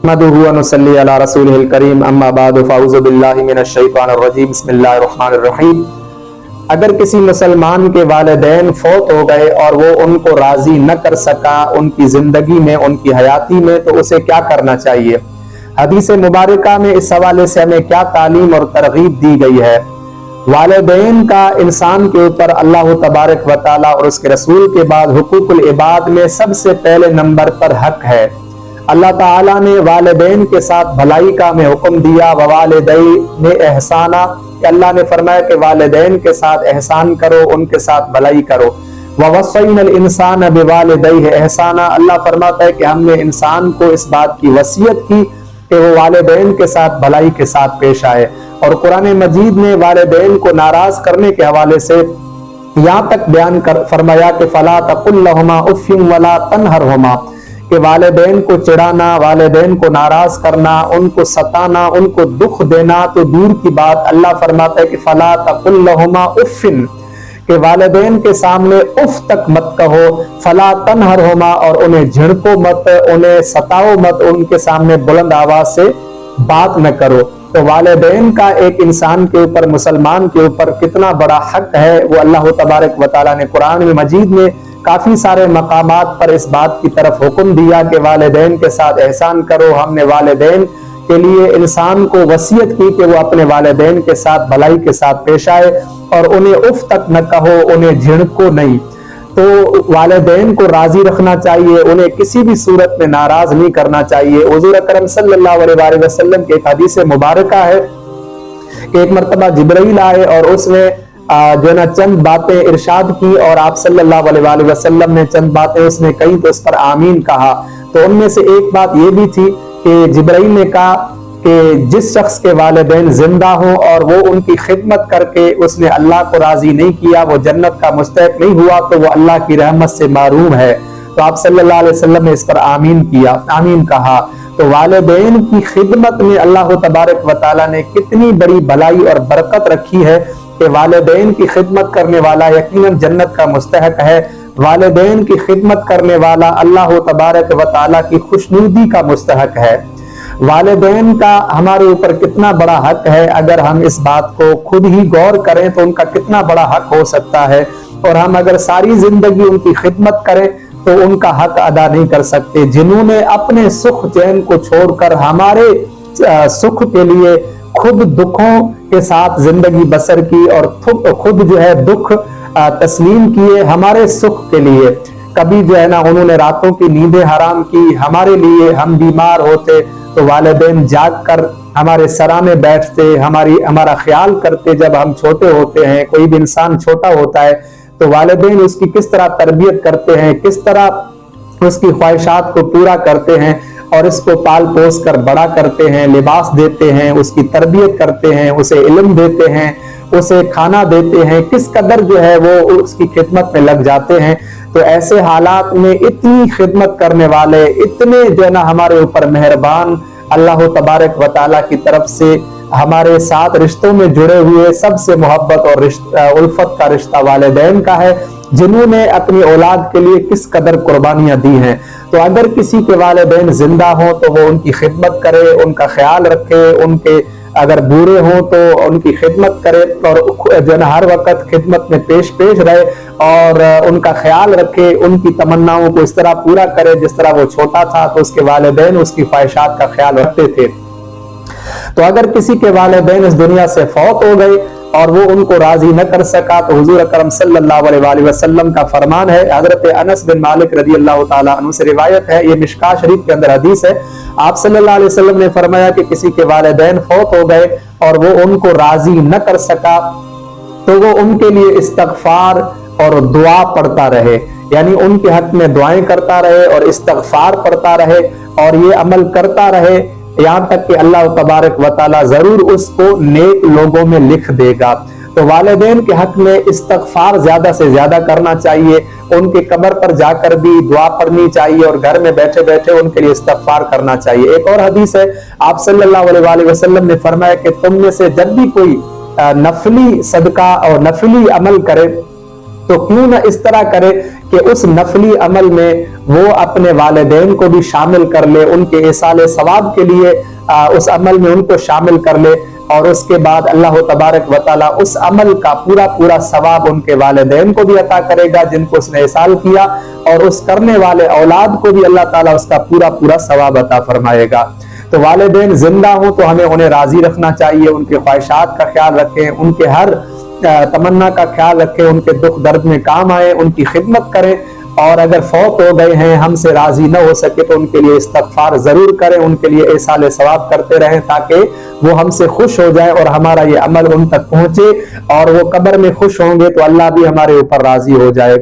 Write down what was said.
नहमदुहु व नुसल्ली अला रसूलिहिल करीम अम्मा बाद फ़अऊज़ु बिल्लाहि मिनश शैतानिर रजीम बिस्मिल्लाहिर रहमानिर रहीम। अगर किसी मुसलमान के वालिदैन फौत हो गए और वो उनको राजी न कर सका उनकी जिंदगी में, उनकी हयाती में, तो उसे क्या करना चाहिए? हदीस मुबारका में इस हवाले से हमें क्या तालीम और तरगीब दी गई है? वालिदैन का इंसान के ऊपर अल्लाह तबारक व तआला और उसके रसूल के बाद हुकूकुल इबाद में सबसे पहले नंबर पर हक है। अल्लाह ताला ने वालिदैन के साथ भलाई का हमें हुक्म दिया, ववालिदैन एहसाना, कि अल्लाह ने फरमाया कि वालिदैन के साथ एहसान करो, उनके साथ भलाई करो। ववस्सैनल इंसान बिवालिदैहि एहसाना, अल्लाह फरमाता है कि हमने इंसान को इस बात की वसीयत की कि वो वालिदैन के साथ भलाई के साथ पेश आए। और कुरान मजीद ने वालिदैन को नाराज करने के हवाले से यहाँ तक बयान कर फरमाया कि फला तकुल लहुमा उफ़्फिन वला तनहरहुमा, कि वालिदैन को चिढ़ाना, वालिदैन को नाराज करना, उनको सताना, उनको दुख देना तो दूर की बात, अल्लाह फरमाता है कि फला तकुल लहुमा उफ़्फिन, कि वालिदैन के सामने उफ तक मत कहो, फला तनहरहुमा, और उन्हें झिड़को मत, उन्हें सताओ मत, उनके सामने बुलंद आवाज से बात न करो। तो वालिदैन का एक इंसान के ऊपर, मुसलमान के ऊपर कितना बड़ा हक है वो अल्लाह तबारक व तआला ने कुरान मजीद में काफी सारे मकामात पर इस बात की तरफ हुक्म दिया कि वालिदैन के साथ एहसान करो। हमने वालिदैन के लिए इंसान को वसीयत की कि वो अपने वालिदैन के साथ भलाई के साथ पेश आए और उन्हें उफ तक न कहो, उन्हें झिड़को नहीं। तो वालिदैन को राजी रखना चाहिए, उन्हें किसी भी सूरत में नाराज नहीं करना चाहिए। हुजूर अकरम सल्लल्लाहु अलैहि वसल्लम की एक हदीस मुबारका है कि एक मर्तबा जिब्राइल आए और उसने जो ना चंद बातें इरशाद की और आप सल्लल्लाहु अलैहि वसल्लम ने चंद बातें उसने कही तो उस पर आमीन कहा। तो उनमें से एक बात ये भी थी कि जिब्राइल ने कहा कि जिस शख्स के वालिदैन जिंदा हो और वो उनकी खिदमत करके उसने अल्लाह को राजी नहीं किया, वो जन्नत का मुस्तहिक नहीं हुआ, तो वो अल्लाह की रहमत से महरूम है। तो आप सल्लल्लाहु अलैहि वसल्लम ने इस पर आमीन किया, आमीन कहा। तो वालिदैन की खिदमत में अल्लाह तबारक व तआला ने कितनी बड़ी भलाई और बरकत रखी है कि वालिदैन की खिदमत करने वाला यकीनन जन्नत का मुस्तहिक है। वालिदैन की खिदमत करने वाला अल्लाह तबारक व तआला की खुशनुदी का मुस्तहिक है। वालिदैन का हमारे ऊपर कितना बड़ा हक है, अगर हम इस बात को खुद ही गौर करें तो उनका कितना बड़ा हक हो सकता है। और हम अगर सारी जिंदगी उनकी खिदमत करें तो उनका हक अदा नहीं कर सकते। जिन्होंने अपने सुख चैन को छोड़कर हमारे सुख के लिए खुद दुखों के साथ जिंदगी बसर की और खुद जो है दुख तस्लीम किए हमारे सुख के लिए। कभी जो है ना उन्होंने रातों की नींदें हराम की हमारे लिए। हम बीमार होते तो वालिदैन जाग कर हमारे सराने बैठते, हमारा ख्याल करते। जब हम छोटे होते हैं, कोई भी इंसान छोटा होता है तो वालिदैन उसकी किस तरह तरबियत करते हैं, किस तरह उसकी ख्वाहिशात को पूरा करते हैं और इसको पाल पोस कर बड़ा करते हैं, लिबास देते हैं, उसकी तरबियत करते हैं, उसे इल्म देते हैं, उसे खाना देते हैं, किस कदर जो है वो उसकी खिदमत में लग जाते हैं। तो ऐसे हालात में इतनी खिदमत करने वाले, इतने जो है ना हमारे ऊपर मेहरबान अल्लाह तबारक व तआला की तरफ से हमारे साथ रिश्तों में जुड़े हुए सबसे मोहब्बत और उल्फत का रिश्ता वालिदैन का है, जिन्होंने अपनी औलाद के लिए किस कदर कुर्बानियां दी हैं। तो अगर किसी के वालिदैन जिंदा हो तो वो उनकी खिदमत करे, उनका ख्याल रखे, उनके अगर बूढ़े हो तो उनकी खिदमत करे और जो है हर वक्त खिदमत में पेश रहे और उनका ख्याल रखे, उनकी तमन्नाओं को इस तरह पूरा करे जिस तरह वो छोटा था तो उसके वालिदैन उसकी ख्वाहिशात का ख्याल रखते थे। तो अगर किसी के वालिदैन इस दुनिया से फौत हो गए और वो उनको राजी न कर सका तो हुजूर अकरम सल्लल्लाहु अलैहि वसल्लम का फरमान है, हजरत अनस बिन मालिक रदियल्लाहु ताला अन्हु से रिवायत है, ये मिशका शरीफ के अंदर हदीस है। आप सल्लल्लाहु अलैहि वसल्लम ने फरमाया कि किसी के वालिदैन फौत हो गए और वो उनको राजी न कर सका तो वो उनके लिए इस्तगफार और दुआ पढ़ता रहे, यानी उनके हक में दुआएं करता रहे और इस्तगफार पढ़ता रहे और ये अमल करता रहे यहाँ तक कि अल्लाह तबारक व तआला जरूर उसको नेक लोगों में लिख देगा। तो वालिदैन के हक में इस्तगफार ज्यादा से ज्यादा करना चाहिए, उनके कब्र पर जाकर भी दुआ पढ़नी चाहिए और घर में बैठे बैठे उनके लिए इस्तगफार करना चाहिए। एक और हदीस है, आप सल्लल्लाहु अलैहि वसल्लम ने फरमाया कि तुम में से जब भी कोई नफली सदका और नफली अमल करे तो क्यों ना इस तरह करे कि کہ اس नफली अमल में वो अपने वालिदैन को भी शामिल कर ले, उनके इसाले सवाब के लिए उस अमल में उनको शामिल कर ले, और उसके बाद अल्लाह तबारक व तआला उस अमल का पूरा पूरा सवाब उनके वालिदैन को भी अता करेगा जिनको उसने इसाल किया, और उस करने वाले औलाद को भी अल्लाह ताला उसका पूरा पूरा सवाब अता फरमाएगा। तो वालिदैन जिंदा हो तो हमें उन्हें राजी रखना चाहिए, उनके ख्वाहिशात का ख्याल रखें, उनके हर तमन्ना का ख्याल रखें, उनके दुख दर्द में काम आए, उनकी खिदमत करें, और अगर फौत हो गए हैं, हमसे राजी न हो सके तो उनके लिए इस्तगफार जरूर करें, उनके लिए इसाले सवाब करते रहें ताकि वो हमसे खुश हो जाए और हमारा ये अमल उन तक पहुंचे, और वो कब्र में खुश होंगे तो अल्लाह भी हमारे ऊपर राजी हो जाए।